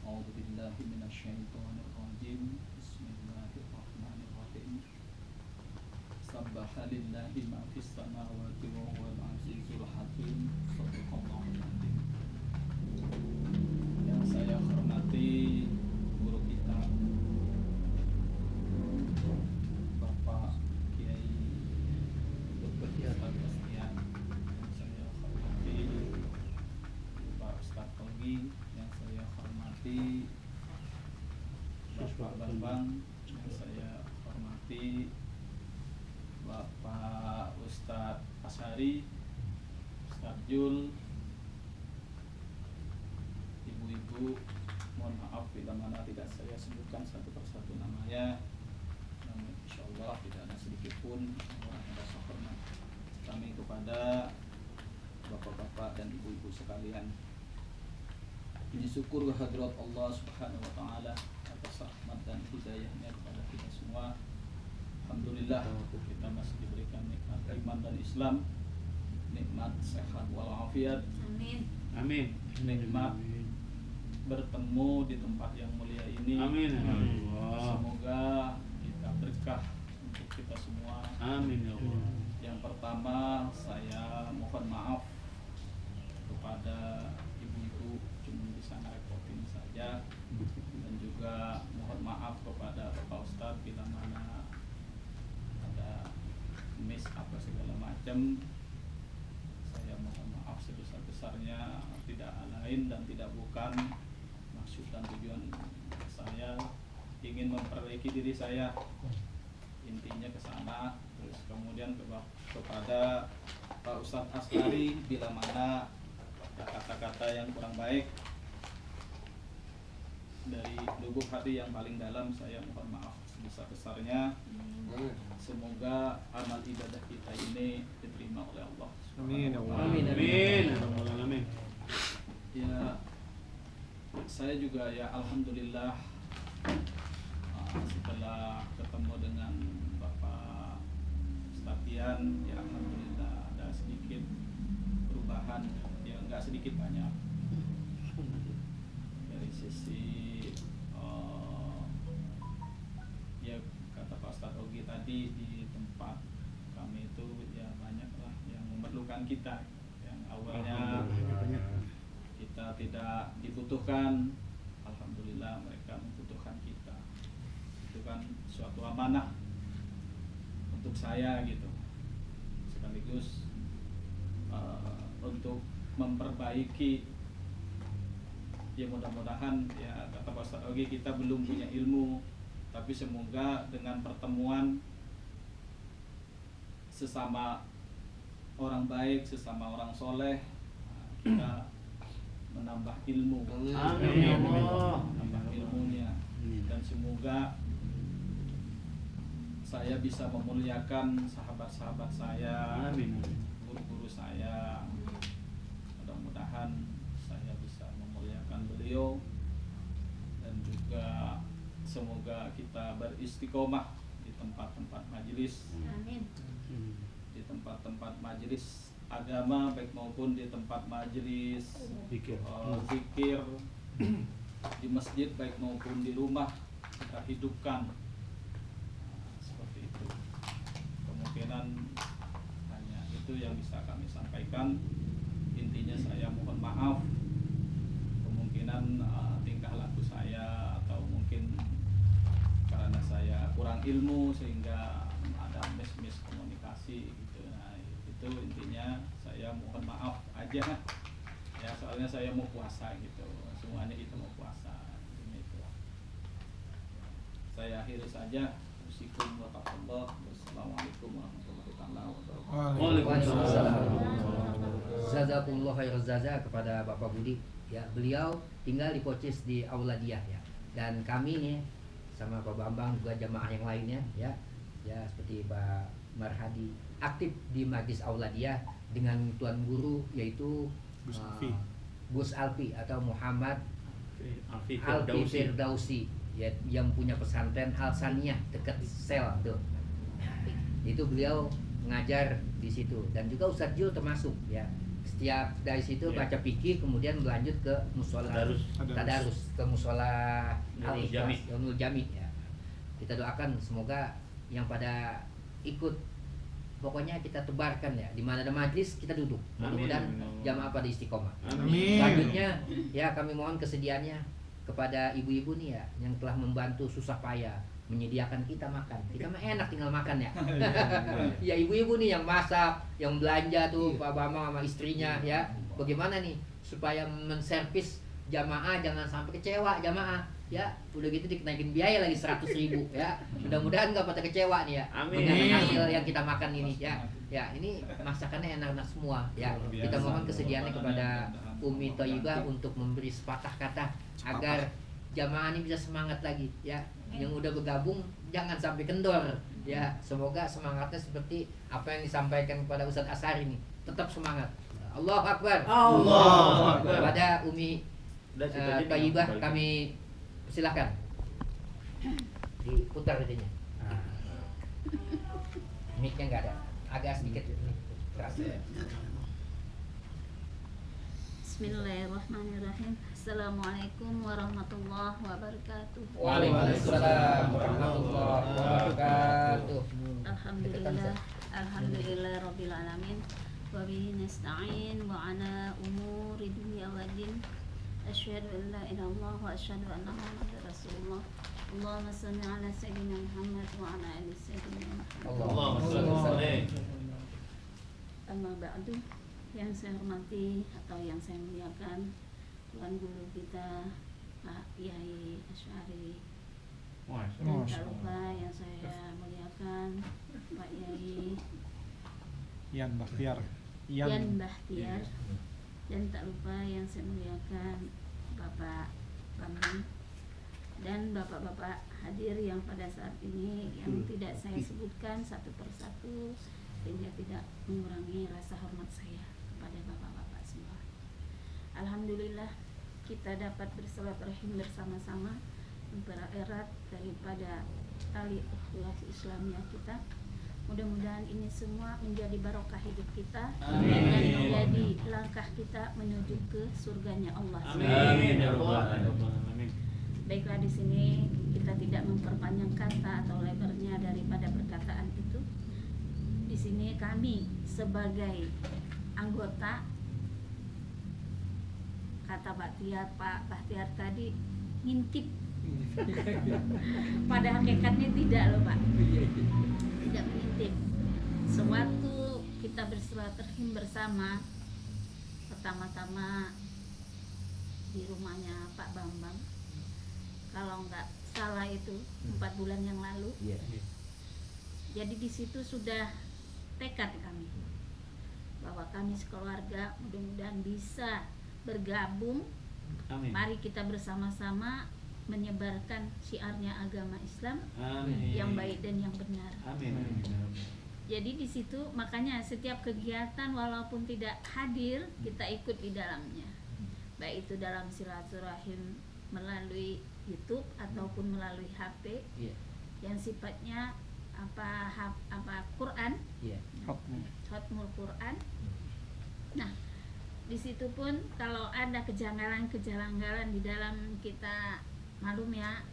A'udzu billahi minasyaitonir rajim. Bismillahirrahmanirrahim. Sabbaha lillahi ma fis samawati wa huwal azizul hakim. Shadaqallahul azim. Yang saya hormati guru kita Bapak Kiai Dr. Ustaz Bastian. Yang saya hormati Pak Ustaz Togi. Yang saya hormati Bapak Bambang. Yang saya hormati Bapak Ustadz Asari, Ustadz Jul, ibu-ibu, mohon maaf bila mana tidak saya sebutkan satu persatu namanya, namun insya Allah tidak ada sedikit pun orang yang rasa hormat kami kepada bapak-bapak dan ibu-ibu sekalian. Puji syukur kehadirat Allah Subhanahu wa Ta'ala atas rahmat dan hidayahnya kepada kita semua. Alhamdulillah kita masih diberikan nikmat iman dan Islam, nikmat sehat walafiat, Amin. Amin. nikmat bertemu di tempat yang mulia ini. Amin. Allah. Semoga kita berkah untuk kita semua. Amin ya Allah. Yang pertama saya mohon maaf kepada ibu-ibu, cuma bisa ngerepotin saja, dan juga mohon maaf kepada Bapak Ustadz bila mana ada miss apa segala macam. Saya mohon maaf sebesar-besarnya, tidak lain dan tidak bukan maksud dan tujuan saya ingin memperbaiki diri saya, intinya ke sana. Terus kemudian kepada Pak Ustadz Asari bila mana ada kata-kata yang kurang baik dari lubuk hati yang paling dalam, saya mohon maaf sebesar-besarnya. Semoga amal ibadah kita ini diterima oleh Allah. Amin ya Allah. Amin. Amin. Amin. Ya, saya juga ya alhamdulillah setelah ketemu dengan Bapak Statian, ya alhamdulillah ada sedikit perubahan, ya nggak sedikit banyak dari sisi ya kata Pak Ustadz Ogi tadi, di tempat kami itu ya banyaklah yang memerlukan kita, yang awalnya kita tidak dibutuhkan, alhamdulillah mereka membutuhkan kita. Itu kan suatu amanah untuk saya gitu, sekaligus untuk memperbaiki. Ya mudah-mudahan ya kata Pak Ustadz Ogi, kita belum punya ilmu, tapi semoga dengan pertemuan sesama orang baik, sesama orang soleh, kita menambah ilmu. Amin ya Allah. Menambah ilmunya, dan semoga saya bisa memuliakan sahabat-sahabat saya, Amin. guru-guru saya. Mudah-mudahan saya bisa memuliakan beliau, dan juga semoga kita beristiqomah di tempat-tempat majelis, Amin. di tempat-tempat majelis agama, baik maupun di tempat majelis Zikir. zikir, di masjid baik maupun di rumah, kita hidupkan. Nah, seperti itu. Kemungkinan hanya itu yang bisa kami sampaikan. Intinya saya mohon maaf kemungkinan tingkah laku saya, atau mungkin karena saya kurang ilmu sehingga ada miskomunikasi gitu. Nah, itu intinya saya mohon maaf aja ya, soalnya saya mau puasa gitu. semuanya kita mau puasa. Ini itulah. Saya akhiri saja. Usikum wa taqallah. Wassalamualaikum warahmatullahi wabarakatuh. Waalaikumsalam. Jazakumullah khair jaza kepada Bapak Budi. Ya, beliau tinggal di Pocis di Auladiyah ya. Dan kami nih sama Pak Bambang juga jamaah yang lainnya ya. Ya seperti Pak Marhadi aktif di Majlis Auladiyah dengan tuan guru yaitu Gus Alfi atau Muhammad Alfi Firdausi ya, yang punya pesantren Al Saniyah dekat Sel tuh. Itu beliau mengajar di situ dan juga Ustadz Jul termasuk ya. Setiap dari situ baca fikih kemudian berlanjut ke musola tadarus ke musola Nurul Jami ya. Kita doakan semoga yang pada ikut pokoknya kita tebarkan ya, di mana ada majlis kita duduk. Mudah-mudahan jamaah pada istiqomah. Amin. Selanjutnya ya kami mohon kesediaannya kepada ibu-ibu nih ya yang telah membantu susah payah menyediakan kita makan. Kita mah enak tinggal makan ya. Ya ibu-ibu nih yang masak, yang belanja tuh Pak Bambang sama istrinya ya. Bagaimana nih supaya menservis jamaah jangan sampai kecewa jamaah ya. Udah gitu dikenaikin biaya lagi 100.000 ya. Mudah-mudahan nggak pada kecewa nih ya. Dengan hasil yang kita makan ini ya. Ya ini masakannya enak-enak semua ya. Kita mohon kesediaannya kepada Umi Thayyibah untuk memberi sepatah kata agar jamaah ini bisa semangat lagi ya. Yang udah bergabung jangan sampai kendor ya. Semoga semangatnya seperti apa yang disampaikan kepada Ustadz Ashar ini, tetap semangat. Allahu Akbar. Allahu Akbar. Kepada Umi Thayyibah kami silakan diputar itunya. Mic-nya nggak ada, agak sedikit nih keras. Bismillahirrahmanirrahim. Assalamualaikum warahmatullahi wabarakatuh. Waalaikumsalam warahmatullahi wabarakatuh. Alhamdulillah rabbil alamin. Wa bihi nasta'in wa ala umuri dunya waddin. Asyhadu an la ilaha illallah wa asyhadu anna Muhammadar Rasulullah. Allahumma shalli ala sayyidina Muhammad wa ala ali sayyidina Muhammad. Allahumma shalli. Amma ba'du, yang saya hormati atau yang saya muliakan Tuan Guru kita Pak Yai Asy'ari, dan tak lupa yang saya muliakan Pak Yai Yan Bahtiar. Yan Bahtiar, dan tak lupa yang saya muliakan Bapak Bambang dan bapak-bapak hadir yang pada saat ini yang tidak saya sebutkan satu persatu sehingga tidak mengurangi rasa hormat saya kepada bapak-bapak semua. Alhamdulillah kita dapat bersilaturahim bersama-sama mempererat daripada tali ukhuwah Islamiyah kita. Mudah-mudahan ini semua menjadi barokah hidup kita. Amin. Dan menjadi langkah kita menuju ke surganya Allah. Amin. Amin. Baiklah, di sini kita tidak memperpanjang kata atau lebarnya daripada perkataan itu. Di sini kami sebagai anggota, kata Pak Bahtiar tadi, ngintip. Pada hakikatnya tidak loh Pak, tidak mengintip. Sewaktu kita bersilaturahim bersama, pertama-tama di rumahnya Pak Bambang, kalau nggak salah itu 4 bulan yang lalu. Jadi di situ sudah tekad kami bahwa kami sekeluarga mudah-mudahan bisa bergabung. Amin. Mari kita bersama-sama menyebarkan syiarnya agama Islam. Amin. Yang baik dan yang benar. Amin. Jadi di situ makanya setiap kegiatan walaupun tidak hadir kita ikut di dalamnya, baik itu dalam silaturahim melalui YouTube ataupun melalui HP yang sifatnya apa Quran, Khatmul Quran. Nah, di situ pun kalau ada kejanggalan di dalam kita malum ya,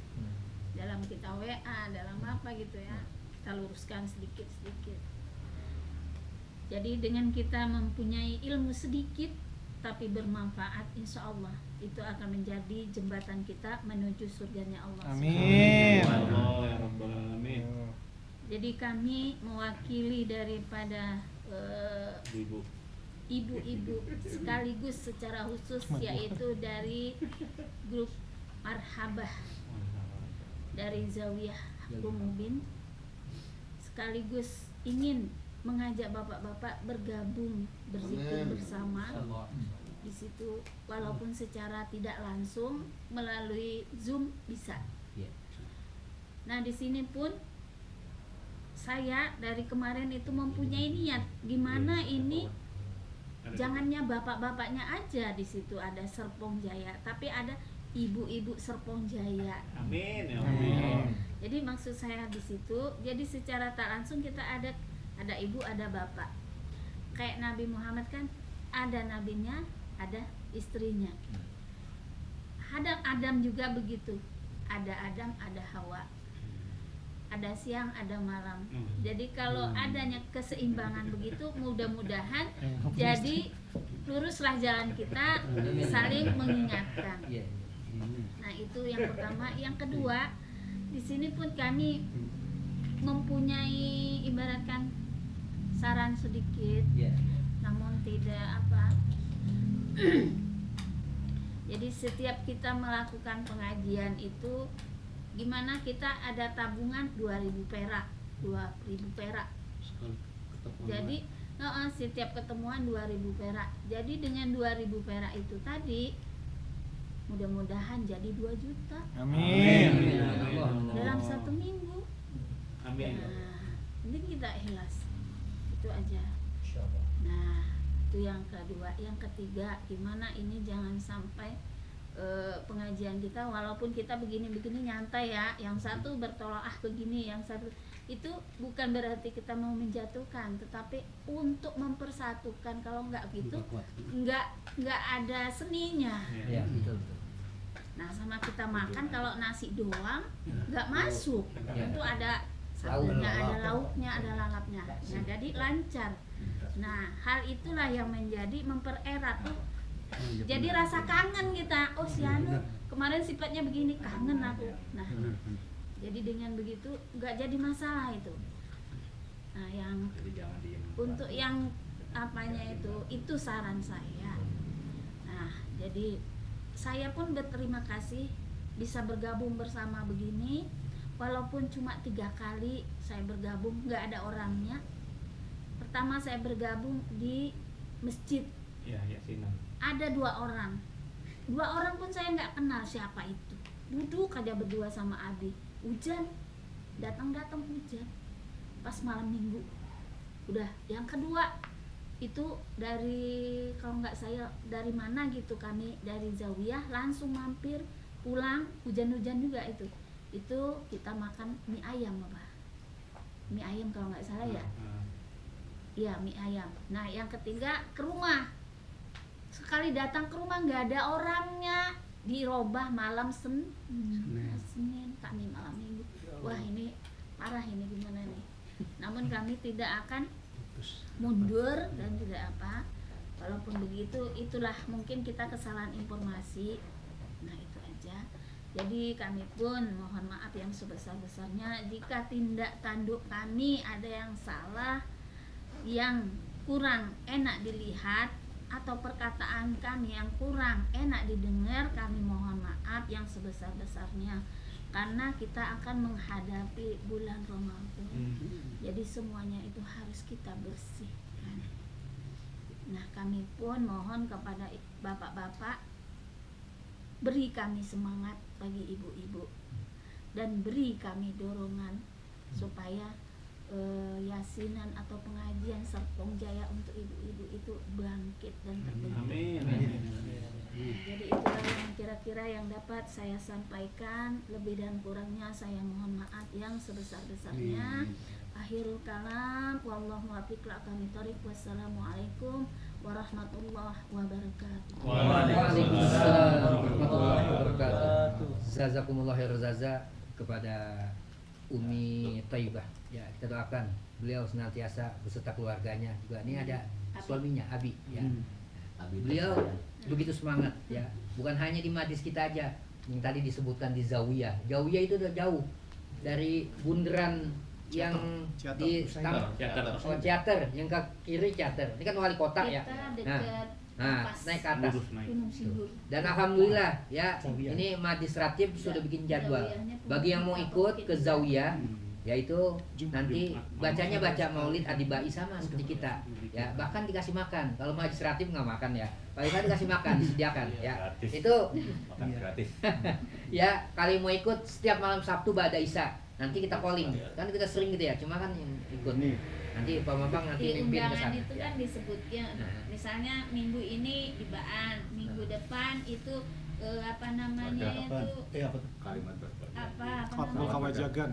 dalam kita WA, dalam apa gitu ya, kita luruskan sedikit-sedikit. Jadi dengan kita mempunyai ilmu sedikit tapi bermanfaat, insya Allah itu akan menjadi jembatan kita menuju surganya Allah. Amin. Amin. Jadi kami mewakili daripada ibu-ibu sekaligus secara khusus, yaitu dari grup Marhabah dari Zawiyah Haqqul Mubin, sekaligus ingin mengajak bapak-bapak bergabung berzikir bersama di situ, walaupun secara tidak langsung melalui Zoom bisa. Nah, di sini pun saya dari kemarin itu mempunyai niat gimana ini jangannya bapak-bapaknya aja di situ ada Serpong Jaya, tapi ada ibu-ibu Serpong Jaya. Amin. Jadi maksud saya di situ, jadi secara tak langsung kita ada ibu, ada bapak. Kayak Nabi Muhammad kan ada nabinya, ada istrinya. Adam juga begitu. Ada Adam, ada Hawa. Ada siang, ada malam. Jadi kalau adanya keseimbangan begitu, mudah-mudahan jadi luruslah jalan kita, saling mengingatkan. Nah, itu yang pertama. Yang kedua, di sini pun kami mempunyai ibaratkan saran sedikit, namun tidak apa. Jadi setiap kita melakukan pengajian itu gimana kita ada tabungan 2.000 perak, 2.000 perak. Jadi setiap ketemuan 2.000 perak. Jadi dengan 2.000 perak itu tadi mudah-mudahan jadi 2 juta. Amin. Dalam 1 minggu. Amin. Nah, ini kita ikhlas. Itu aja. Nah, itu yang kedua. Yang ketiga, gimana ini jangan sampai pengajian kita walaupun kita begini-begini nyantai ya, yang satu bertolak begini, yang satu itu bukan berarti kita mau menjatuhkan, tetapi untuk mempersatukan. Kalau nggak gitu nggak ada seninya. Nah, sama kita makan kalau nasi doang nggak masuk, itu ada satunya, ada lauknya, ada lalapnya. Nah, jadi lancar. Nah, hal itulah yang menjadi mempererat. Jadi rasa kangen kita. Oh, si Anu kemarin sifatnya begini, kangen aku. Nah, jadi dengan begitu nggak jadi masalah itu. Nah, yang untuk yang apanya itu saran saya. Nah, jadi saya pun berterima kasih bisa bergabung bersama begini, walaupun cuma 3 kali saya bergabung, nggak ada orangnya. Pertama saya bergabung di masjid. Ada 2 orang. 2 orang pun saya nggak kenal siapa itu. Duduk aja berdua sama Abi. Hujan, datang hujan. Pas malam minggu. Udah. Yang kedua itu dari, kalau nggak saya dari mana gitu, kami dari Zawiyah langsung mampir pulang, hujan-hujan juga itu kita makan mie ayam apa, mie ayam kalau nggak salah ya. Iya, mie ayam. Nah, yang ketiga ke rumah. Sekali datang ke rumah nggak ada orangnya, dirobah malam Senin kami malam minggu. Wah, ini parah, ini gimana nih. Namun kami tidak akan mundur dan tidak apa. Walaupun begitu, itulah mungkin kita kesalahan informasi. Nah, itu aja. Jadi kami pun mohon maaf yang sebesar-besarnya jika tindak tanduk kami ada yang salah, yang kurang enak dilihat, atau perkataan kami yang kurang enak didengar, kami mohon maaf yang sebesar-besarnya, karena kita akan menghadapi bulan Ramadan. Jadi semuanya itu harus kita bersihkan. Nah, kami pun mohon kepada bapak-bapak, beri kami semangat bagi ibu-ibu dan beri kami dorongan supaya yasinan atau pengajian Serpong Jaya untuk ibu-ibu itu bangkit dan terbentuk. Amin. Jadi itulah yang kira-kira yang dapat saya sampaikan. Lebih dan kurangnya saya mohon maaf yang sebesar-besarnya. Akhirul kalam, wallahu muwaffiq ila aqwamit thoriq. Wassalamualaikum warahmatullahi wabarakatuh. Waalaikumsalam warahmatullahi wabarakatuh. Jazakumullah khairan jaza kepada Umi Thaibah. Ya, kita doakan beliau senantiasa beserta keluarganya juga. Ini ada suaminya Abi ya. Beliau begitu semangat ya. Bukan hanya di majlis kita aja. Yang tadi disebutkan di Zawiyah. Zawiyah itu udah jauh dari bundaran yang Ciater. di Ciater. Ciater, yang ke kiri Ciater. Ini kan wali kota ya. Kita dekat Nah, pas naik ke atas. Lurus naik. Gunung Sindur. Dan alhamdulillah ya, ini Majlis Ratib sudah bikin jadwal. Bagi yang mau ikut ke Zawiyah, yaitu nanti bacanya baca Maulid Adibai sama seperti kita. Ya, bahkan dikasih makan. Kalau Majlis Ratib nggak makan ya. Paling nggak dikasih makan, disediakan ya. Itu gratis. ya, kali mau ikut setiap malam Sabtu Ba'da Isya. Nanti kita calling. Kan kita sering gitu ya, cuma kan yang ikut. Nanti Pak Bambang nanti Di mimpin ke undangan sana. itu kan disebutnya, misalnya minggu ini di Baan, minggu depan itu apa namanya itu Kalimat berkata. apa Khotbah namanya Kawajagan.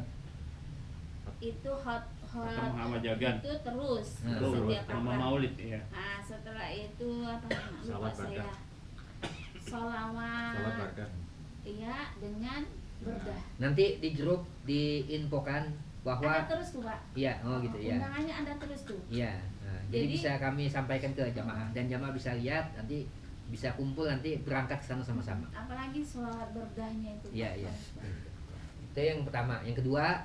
itu hot Muhammad Jagan. itu terus Terus setiap sama apa. Maulid ya. Nah, setelah itu apa lupa Salat saya. bardah. Sholawat. Salat bardah. Iya, dengan berdah. Nanti di grup diinfokan bahwa Ada terus tuh, Pak. iya, oh gitu ya. Undangannya ada terus tuh. Iya. Nah, jadi Jadi- bisa kami sampaikan ke jamaah dan jamaah bisa lihat nanti bisa kumpul nanti berangkat ke sana sama-sama. Apalagi sholawat berdahnya itu. Iya, iya. Itu yang pertama. Yang kedua,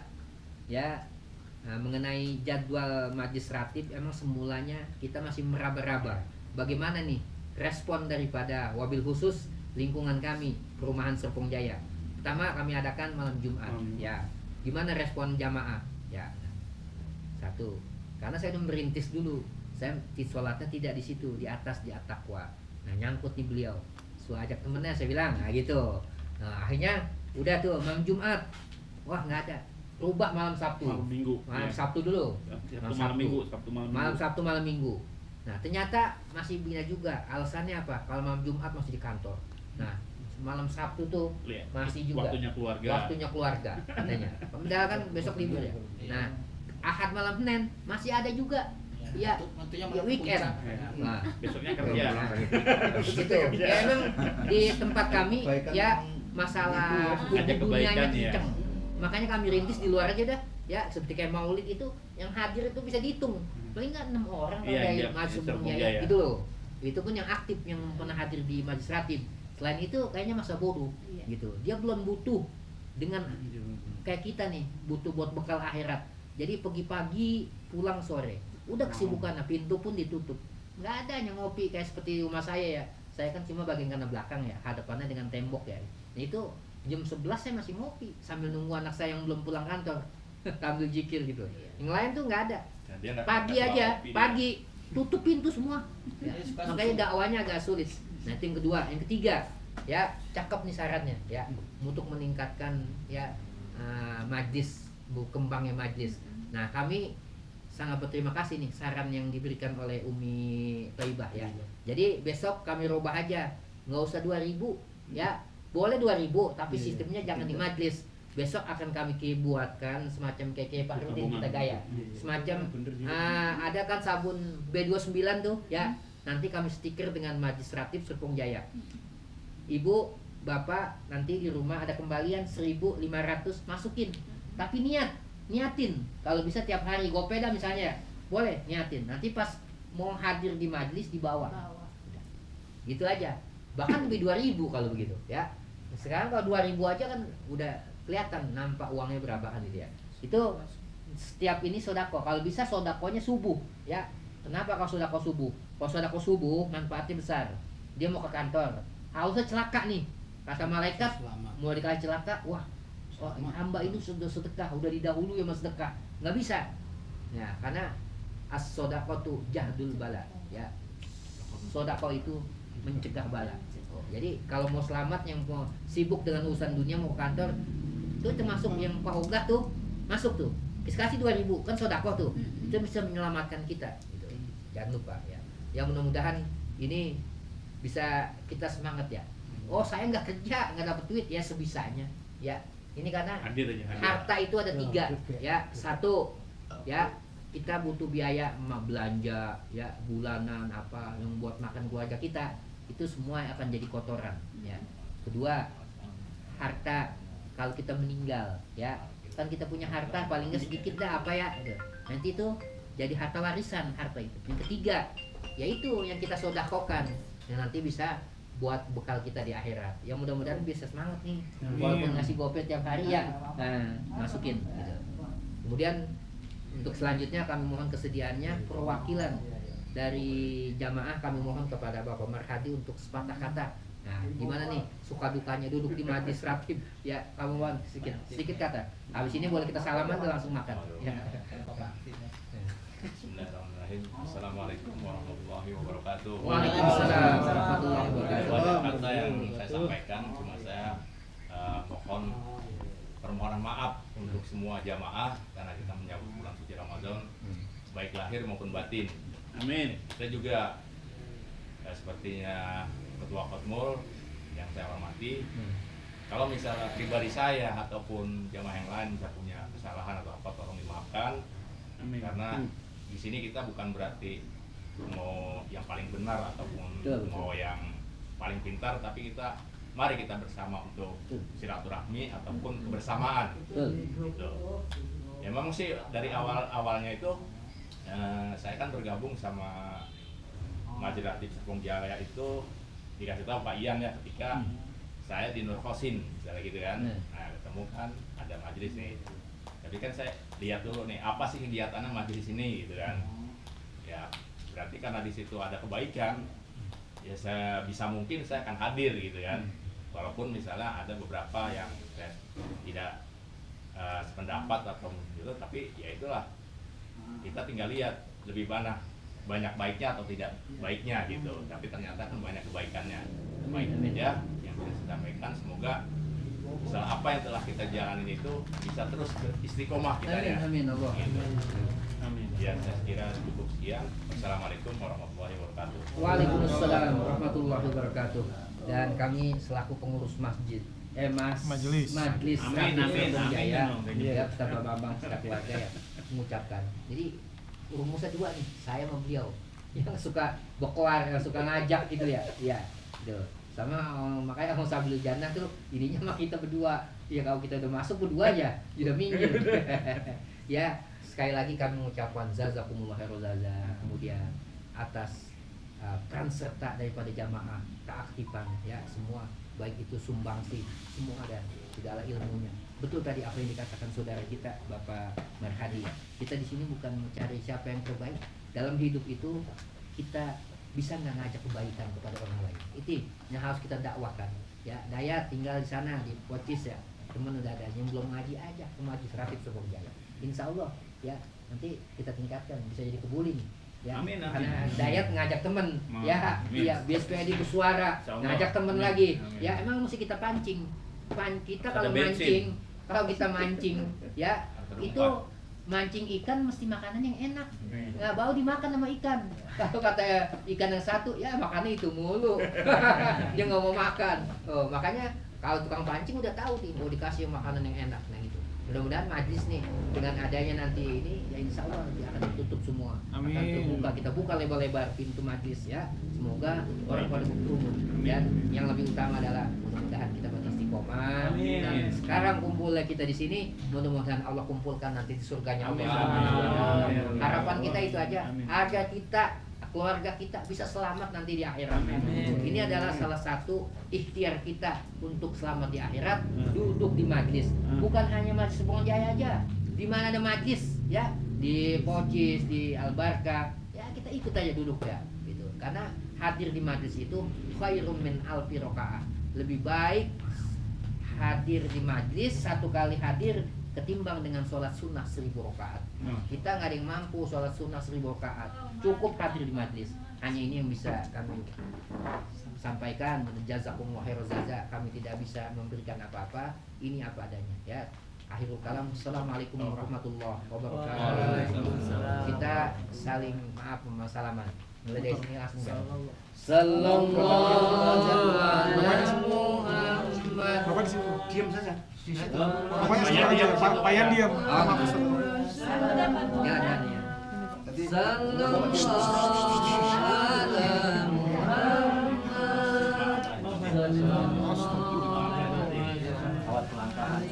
ya mengenai jadwal Majlis Ratib, emang semulanya kita masih meraba-raba. Bagaimana nih respon daripada wabil khusus lingkungan kami, Perumahan Serpong Jaya. Pertama kami adakan malam Jumat, ya. Gimana respon jamaah? Ya. Satu, karena saya udah merintis dulu. Saya sholatnya tidak di situ, di atas di At-Taqwa. Nah, nyangkut di beliau. So ajak temennya saya bilang, nah gitu. Nah, akhirnya udah tuh malam Jumat. Wah, nggak ada. Rubah malam Sabtu. Malam Minggu. Malam ya. Sabtu dulu. Sabtu malam Minggu, Sabtu malam Malam Minggu. Sabtu malam Minggu. Nah, ternyata masih bina juga. Alasannya apa? Kalau malam Jumat masih di kantor. Nah, malam Sabtu tuh Lihat, masih juga. waktunya keluarga. Waktunya keluarga katanya. Padahal kan besok libur ya. Nah, Ahad malam Senin masih ada juga. Ya, ya weekend. Nah, Besoknya kerja. gitu. Ya emang di tempat kami ya masalah Ada kebaikan ya. kenceng. Makanya kami rintis di luar aja dah. Ya, seperti kayak Maulid itu yang hadir itu bisa dihitung. Paling nggak 6 orang kalau Iya, dari iya, Majlis Serpong sebelumnya Jaya. ya. Gitu loh. Itu pun yang aktif yang pernah hadir di Majlis Ratib. Selain itu kayaknya masa bodoh Iya. gitu. Dia belum butuh dengan kayak kita nih, butuh buat bekal akhirat. Jadi pagi-pagi pulang sore. Udah kesibukan, nah, pintu pun ditutup. Nggak ada yang ngopi kayak seperti rumah saya ya. Saya kan cuma bagian kanan belakang ya, hadapannya dengan tembok ya. Nah, itu jam 11 saya masih ngopi sambil nunggu anak saya yang belum pulang kantor. Sambil zikir gitu. Yang lain tuh nggak ada. Dan dia nggak- Pagi nggak aja, kopi dia. pagi tutup pintu semua. Ya. Makanya dakwanya agak sulit. Nah, itu yang kedua, yang ketiga, ya cakep nih syaratnya, ya untuk meningkatkan ya majlis, kembangnya majlis. Nah, kami sangat berterima kasih nih saran yang diberikan oleh Umi Thaibah ya. Jadi besok kami robah aja, nggak usah 2.000 ya, boleh 2.000 tapi sistemnya jangan di majlis. Besok akan kami buatkan semacam kayak Pak Rudin kita gaya, semacam ada kan sabun B29 tuh ya. Nanti kami stiker dengan Majlis Ratib Serpong Jaya. Ibu, bapak nanti di rumah ada kembalian 1.500 masukin. Tapi niatin kalau bisa tiap hari gopeda misalnya boleh niatin. Nanti pas mau hadir di majlis dibawa. Gitu aja. Bahkan lebih 2.000 kalau begitu ya. Sekarang kalau 2.000 aja kan udah kelihatan nampak uangnya berapa kan gitu ya. Itu setiap ini sodako. Kalau bisa sodakonya subuh ya. Kenapa kalau sodako subuh? Kalau sodako subuh manfaatnya besar. Dia mau ke kantor, harusnya celaka nih. Kata malaikat mau dikasih celaka, wah hamba ini sudah sedekah, udah didahului sama sedekah. Nggak bisa. Ya, karena as-sodako tuh jahdul bala ya. Sodako itu mencegah bala. Jadi kalau mau selamat, yang mau sibuk dengan urusan dunia mau ke kantor, itu termasuk yang Pak Ogah tuh masuk tuh. Kasih 2.000 kan sodako tuh. Itu bisa menyelamatkan kita gitu. Jangan lupa ya. Yang mudah-mudahan ini bisa kita semangat ya. Oh, saya nggak kerja, nggak dapat duit ya sebisanya ya. Ini karena Hadir aja, hadir. harta itu ada 3 ya. Satu ya, kita butuh biaya belanja ya bulanan apa yang buat makan keluarga kita, itu semua akan jadi kotoran ya. Kedua, harta kalau kita meninggal ya, kan kita punya harta paling nggak sedikit dah apa ya gitu. Nanti itu jadi harta warisan harta itu. Yang ketiga yaitu yang kita sodakokan yang nanti bisa buat bekal kita di akhirat. Ya mudah-mudahan bisa semangat nih walaupun ngasih gopet tiap hari ya, masukin gitu. Kemudian Untuk selanjutnya kami mohon kesediaannya perwakilan dari jamaah, kami mohon kepada Bapak Marhadi untuk sepatah kata. Nah, gimana nih suka dukanya duduk di majlis ratib? Ya, kamu mohon sedikit kata. Habis ini boleh kita salaman dan langsung makan. Ya. Bismillahirrahmanirrahim. Assalamualaikum warahmatullahi wabarakatuh. Waalaikumsalam warahmatullahi Banyak wabarakatuh. kata yang saya sampaikan, cuma saya mohon permohonan maaf untuk semua jamaah karena kita menyambut bulan suci Ramadan, baik lahir maupun batin. Amin. Saya juga sepertinya Ketua Khotmul yang saya hormati, kalau misalnya pribadi saya ataupun jamaah yang lain bisa punya kesalahan atau apa, tolong dimaafkan. Amin. Karena di sini kita bukan berarti mau yang paling benar ataupun mau yang paling pintar, tapi mari kita bersama untuk silaturahmi ataupun kebersamaan. Gitu. Ya, memang sih dari awalnya itu saya kan bergabung sama Majelis Ratib Serpong Jaya itu dikasih tahu Pak Ian ya ketika saya di Nur Khosin misalnya gitu kan. Nah, ketemu kan ada majelis nih. Tapi kan saya lihat dulu nih apa sih kegiatannya majelis ini gitu kan. Ya, berarti karena di situ ada kebaikan, ya saya bisa mungkin saya akan hadir gitu kan. Walaupun misalnya ada beberapa yang saya tidak sependapat atau gitu, tapi ya itulah, kita tinggal lihat lebih banyak baiknya atau tidak baiknya gitu. Tapi ternyata kan banyak kebaikannya. Baik aja yang bisa saya sampaikan, semoga misalnya apa yang telah kita jalanin itu bisa terus istiqomah kita ya. Amin, Allah. Gitu. Amin. Ya, saya kira cukup sekian. Wassalamualaikum warahmatullahi wabarakatuh. Waalaikumsalam warahmatullahi wabarakatuh. Dan kami selaku pengurus masjid, majelis Amin, amin, Jaya, amin. ya beserta Bambang serta keluarga ya mengucapkan. Jadi rumusnya dua nih, saya sama beliau yang suka berkoar, yang suka ngajak gitu ya, iya, gitu. Sama makanya kalau Sabil Jannah tuh ininya mah kita berdua. Ya kalau kita udah masuk berdua aja, udah minggir. Ya, sekali lagi kami mengucapkan jazakumullah khairan kemudian atas peran serta daripada jamaah, keaktifan ya semua, baik itu sumbangsi semua dan segala ilmunya. Betul tadi apa yang dikatakan saudara kita Bapak Marhadi. Kita di sini bukan mencari siapa yang terbaik. Dalam hidup itu kita bisa nggak ngajak kebaikan kepada orang lain. Itu yang harus kita dakwahkan. Ya, Dayat tinggal di sana di Pocis ya. Teman udah ada yang belum ngaji aja ke Majelis Ratib Serpong Jaya. Insya Allah ya nanti kita tingkatkan bisa jadi kebuling. Ya, amin, amin. Karena Dayat ngajak temen, ya, amin. iya, BSPAD bersuara, ngajak temen amin. lagi, Amin. ya emang mesti kita pancing, kita Ada kalau bensin. kita mancing, ya itu mancing ikan mesti makanan yang enak, nggak bau dimakan sama ikan. Kalau kata ikan yang satu, ya makannya itu mulu, dia nggak mau makan. Oh, makanya kalau tukang pancing udah tahu nih mau dikasih makanan yang enak, nah gitu. Mudah-mudahan majlis nih dengan adanya nanti ini ya insya Allah dia akan ditutup semua. Amin. Akan terbuka, kita buka lebar-lebar pintu majlis ya. Semoga orang pada berkerumun. Dan yang lebih utama adalah mudah-mudahan kita beristiqomah. Dan sekarang kumpulnya kita di sini, mudah-mudahan Allah kumpulkan nanti di surganya Allah. Amin. Harapan kita itu aja, agar kita keluarga kita bisa selamat nanti di akhirat. Ini adalah salah satu ikhtiar kita untuk selamat di akhirat, duduk di majlis. Bukan hanya Majelis Serpong Jaya aja. Di mana ada majlis ya, di Pocis, di Al-Barkah, ya kita ikut aja duduk ya gitu. Karena hadir di majlis itu khairum min alfi rakaah. Lebih baik hadir di majlis satu kali hadir ketimbang dengan sholat sunnah 1000 rakaat. Kita nggak ada yang mampu sholat sunnah 1000 rakaat. Cukup hadir di majlis. Hanya ini yang bisa kami sampaikan. Jazakumullah khairan jaza. Kami tidak bisa memberikan apa-apa. Ini apa adanya. Ya. Akhirul kalam. Assalamualaikum warahmatullahi wabarakatuh. Kita saling maaf salaman. Mulai dari sini langsung. Sallallahu alaihi Muhammad. Bapak di situ. Diam saja. Bapaknya sebentar aja. Pak Yan diam. Maaf, Ustaz. Ya. Sallallahu alaihi Muhammad. Awat pelangkahan.